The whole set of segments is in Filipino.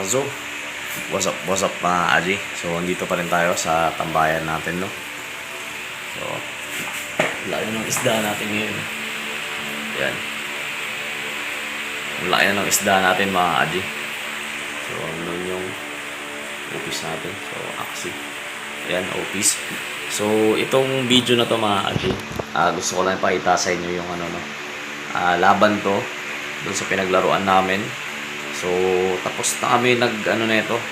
So, what's up mga Aji? So, andito pa rin tayo sa tambayan natin, no? So, laki na ng isda natin ngayon. Yan. Laki na ng isda natin mga Aji. So, ano yung office natin? So, aksi. Yan, office. So, itong video na to mga Aji, gusto ko lang ipakita sa inyo yung ano, no? Laban to doon sa pinaglaruan namin. So, tapos na kami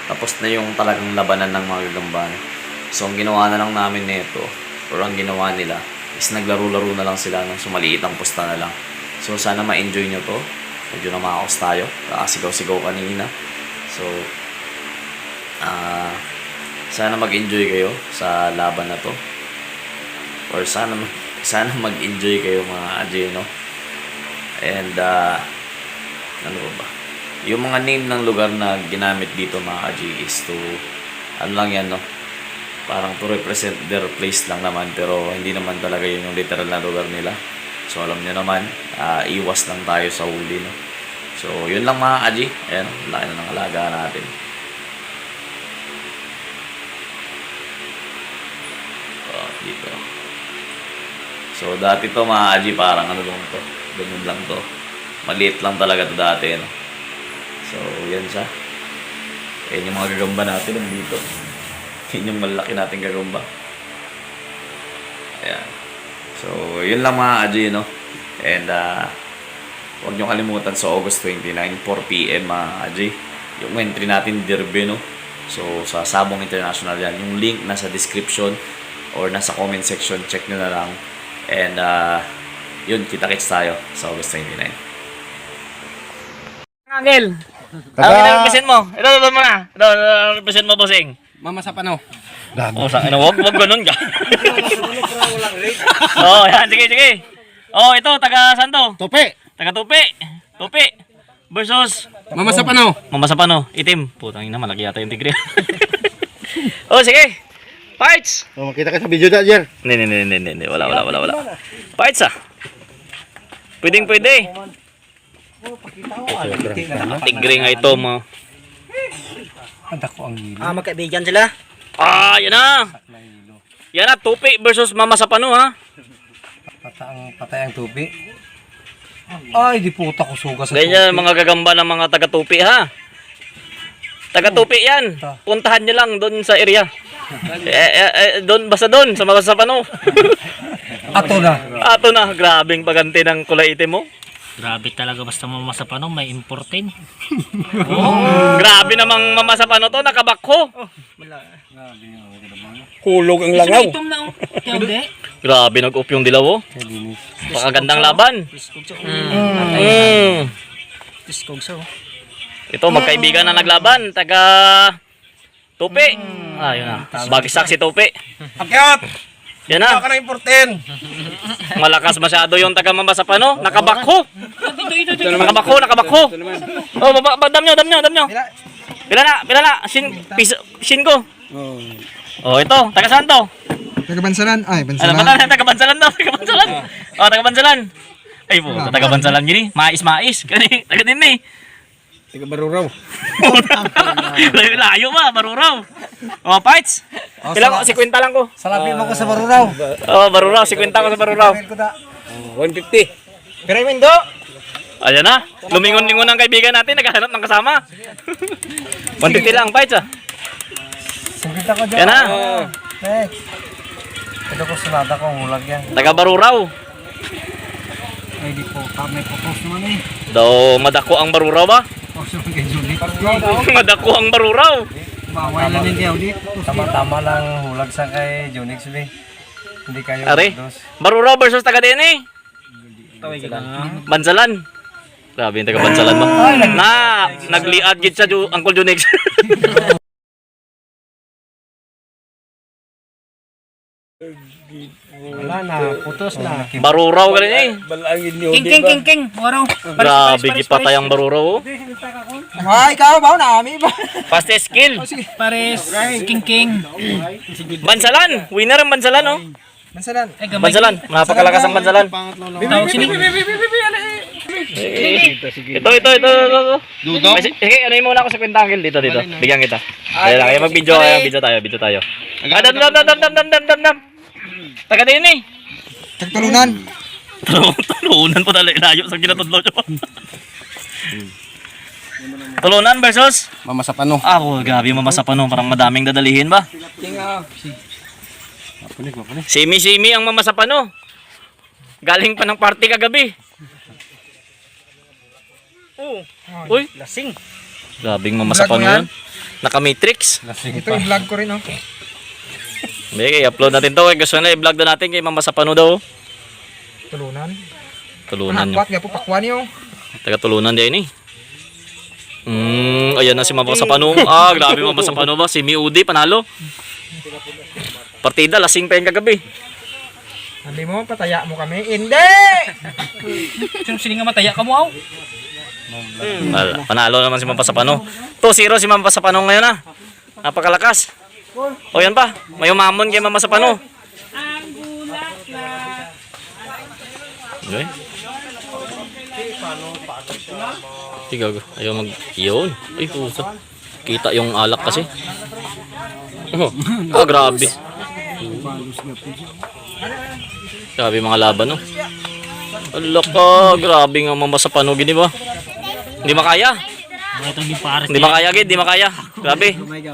tapos na yung talagang labanan ng mga gagamba. So, ang ginawa na lang namin nito, or ang ginawa nila, is naglaro-laro na lang sila ng sumaliit ang pusta na lang. So, sana ma-enjoy nyo to. Medyo na makaos tayo. Sigaw-sigaw kanina. So, sana mag-enjoy kayo sa laban na to. Or sana mag-enjoy kayo mga Aji, no? And, ano ba? Yung mga name ng lugar na ginamit dito mga Aji is to, ano lang yan, no? Parang to represent their place lang naman, pero hindi naman talaga yun yung literal na lugar nila. So, alam nyo naman, iwas lang tayo sa huli, no? So, yun lang mga Aji. Ayan, laki na ng alaga natin. Dito. So, dati to mga Aji, parang ano lang to. Ganun lang to. Maliit lang talaga to dati, no? So, yan siya. Ayan yung mga gagamba natin nandito. Yan yung malaki nating gagamba. Ayan. So, yun lang mga Aji, no? And, huwag nyo kalimutan sa August 29, 4 PM mga Aji. Yung entry natin, Derby, no? So, sa Sabong International yan. Yung link nasa description or nasa comment section. Check nyo na lang. And, yun, kita-kits tayo sa August 29. Angel! Ano represent mo? Ito mo na. Ito represent mo, bossing. Mama sa pano. Oh, sa ano, wag ganun ka. Oh, yan, sige. Oh, ito taga saan to? Tope. Taga Tupi. Tupi versus Mama sa pano. Mama sa pano, itim. Putang ina, malaki yata yung tigre. Oh, sige. Fights. Oh, makita ka sa video da, Jer. Hindi. Wala. Fights ah. Pwede. Tigre nga ito mo. Magkaibigan sila. Yan na. Yan na, Tupi versus Mama sa Pano ha. Patay ang tupi. Ay, di puta ko suga sa Ganyan mga gagamba ng mga taga-Tupi ha. Taga-Tupi yan. Puntahan nyo lang doon sa area. Basta doon sa Mama sa Pano. Ato na, grabing paganti ng kulay itim mo. Grabe talaga basta Mama sa Pano, may importin. Grabe namang Mama sa Pano to, nakabakho. Hulog ang langaw. Grabe nag-up yung dilaw oh. Pakagandang laban. Ito magkaibigan na naglaban, taga Tupi. Yun na. Bagsak si Tupi. Akyat! Yan na. Baka na importin. Malakas masyado yung taga Mama sa Pano. Nakabakho. Nakabakho. Oh, dam nyo. Pila na. Shin ko. Oh, ito. Taga saan to? Taga Bansalan. Ay, Bansalan. Bansalan. Taga Bansalan daw. Oh, taga Bansalan. Ay po, taga Bansalan gini. Mais. Taga din eh. Taga Baruraw. Layo ba, Baruraw. Oh, fights. Pila ko, 50 lang ko. Salapi mo ko sa Baruraw. Oh, Baruraw, 50 ko sa Baruraw. 150. Pero Mindo. Ayan na. Lumingon-lingon ang kaibigan natin, naghahanap ng kasama. 150 lang, fights ah. Yan na. Ito ko sunada ko hulag yan. Taga Baruraw. Ay di po, may pupos naman eh. Daw madako ang Baruraw ba? Puso kay Julie. Madako ang Baruraw. Bawal lang hindi audit. Tama lang hulag sa kay Junix be. Hindi kayo Are. Baruraw versus taga Dene. Bansalan. Grabe yung taga Bansalan ba? Nagliad gid sa Uncle Junix. Wala na, putos na. Baruraw ka rin eh. King. Waro. Grabe gipatay ang Baruraw. Ay, ikaw ba? Nami ba? Fastest skill. Pares. King. Bansalan. Winner ang Bansalan oh. Bansalan. Bansalan. Napakalakas ang Bansalan. Tawag sini. Ito. Dudok? Sige, ano yung muna ako sa kwentangil dito. Bigyan kita. Ayan lang, mag-video kayo, video tayo. Ah, dam. Taga din eh. Tagtulunan. Tulunan po talaga inayo sa kinatudlo nyo. Tulunan versus? Mama sa pano. Ako, grabe yung mamasapano. Parang madaming dadalihin ba? Simi ang mamasapano. Galing pa ng party kagabi. Uy, Lasing. grabing mamasapano Vlog mo yan? yan. Naka-matrix. Ito, i-vlog ko rin, oh. Hindi, i-upload natin to. Gusto na i-vlog na natin kay mamasapano daw. Tulunan. Tulunan nyo. Panakpat, nga po, pakwan niyo. Taga tulunan din eh. Ayan na si Mama Sapano. Ah, grabe Mama Sapano ba? Si Miudi, panalo. Partida, lasing pa yung kagabi. Sabi mo, pataya mo kami. Hindi! Sino sininga mataya ka mo, aw? Wala, panalo naman si Mama Sapano. 2-0 si Mama Sapano ngayon ah. Napakalakas. O yan pa, may umamon kay Mama Sapano. Okay. Tigago, ayaw mag... Yun. Ay, puso. Kita yung alak kasi. Oh, grabe. Grabe mga laban, no? Alak ka, grabe nga Mama Sapano, gini ba? Hindi makaya. Ito yung pares. Hindi makaya, Gid. Hindi makaya. Grabe.